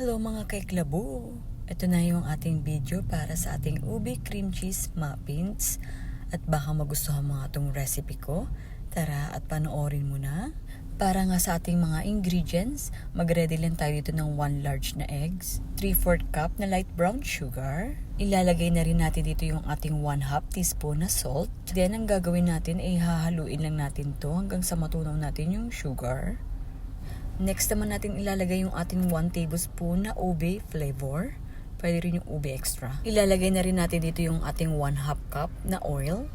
Hello mga kaiklabo! Ito na yung ating video para sa ating ube cream cheese muffins. At baka magustuhan mo nga itong recipe ko. Tara at panoorin mo na. Para nga sa ating mga ingredients, mag-ready lang tayo dito ng 1 large na eggs, 3/4 cup na light brown sugar. Ilalagay na rin natin dito yung ating 1/2 teaspoon na salt. Then ang gagawin natin ay hahaluin lang natin to hanggang sa matunaw natin yung sugar. Next naman natin ilalagay yung ating 1 tablespoon na ube flavor. Pwede rin yung ube extra. Ilalagay na rin natin dito yung ating 1/2 cup na oil.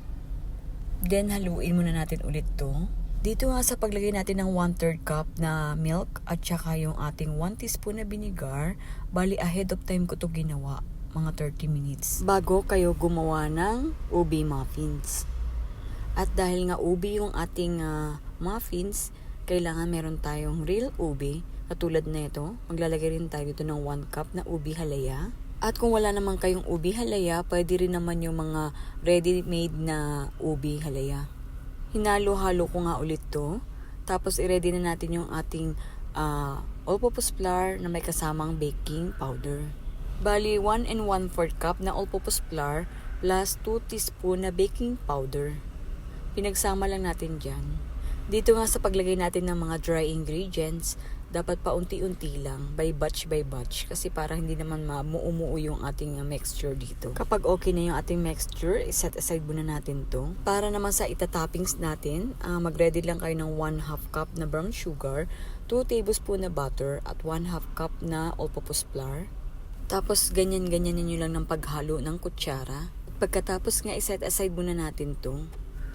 Then haluin muna natin ulit to. Dito nga sa paglagay natin ng 1/3 cup na milk at saka yung ating 1 teaspoon na vinegar, bali ahead of time ko to ginawa, mga 30 minutes. Bago kayo gumawa ng ube muffins. At dahil nga ube yung ating muffins, kailangan meron tayong real ube. Katulad na ito, maglalagay rin tayo dito ng 1 cup na ube halaya. At kung wala naman kayong ube halaya, pwede rin naman yung mga ready-made na ube halaya. Hinalo-halo ko nga ulit to. Tapos i-ready na natin yung ating all-purpose flour na may kasamang baking powder. Bali 1 1/4 cup na all-purpose flour plus 2 teaspoon na baking powder. Pinagsama lang natin dyan. Dito nga sa paglagay natin ng mga dry ingredients, dapat paunti-unti lang, by batch kasi para hindi naman umuo yung ating mixture dito. Kapag okay na yung ating mixture, set aside muna natin to. Para naman sa itatoppings natin, mag-ready lang kayo ng 1/2 cup na brown sugar, 2 tablespoon na butter, at 1/2 cup na all-purpose flour. Tapos ganyan-ganyan ninyo lang ng paghalo ng kutsara. Pagkatapos nga iset aside muna natin to.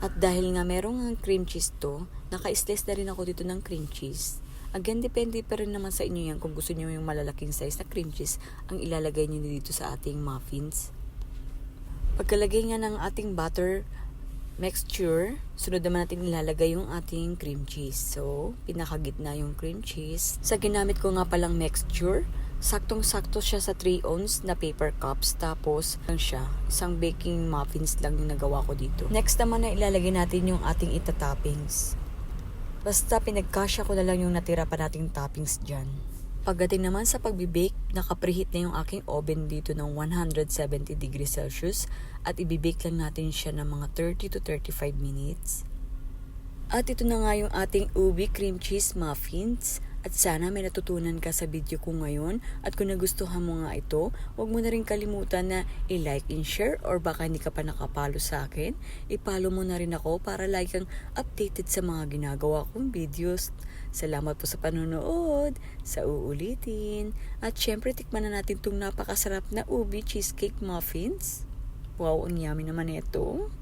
At dahil nga merong cream cheese to, naka-slice na rin ako dito ng cream cheese. Again, depende pa rin naman sa inyo yan kung gusto niyo yung malalaking size na cream cheese ang ilalagay niyo dito sa ating muffins. Pagkalagay nga ng ating butter mixture, sunod naman natin ilalagay yung ating cream cheese. So, pinakagitna yung cream cheese. Sa ginamit ko nga palang mixture, saktong-sakto siya sa 3 ounce na paper cups. Tapos, isang baking muffins lang yung nagawa ko dito. Next naman na ilalagay natin yung ating itatoppings. Basta pinagkasya ko na lang yung natira pa nating toppings dyan. Pagdating naman sa pagbibake, nakapreheat na yung aking oven dito ng 170 degrees Celsius at ibibake lang natin siya ng mga 30 to 35 minutes. At ito na nga yung ating ube cream cheese muffins. At sana may natutunan ka sa video ko ngayon. At kung nagustuhan mo nga ito, huwag mo na rin kalimutan na i-like and share, or baka hindi ka pa nakapalo sa akin, i-follow mo na rin ako para like kang updated sa mga ginagawa kong videos. Salamat po sa panonood, sa uulitin. At syempre tikman na natin itong napakasarap na ube cheesecake muffins. Wow, ang yummy naman ito.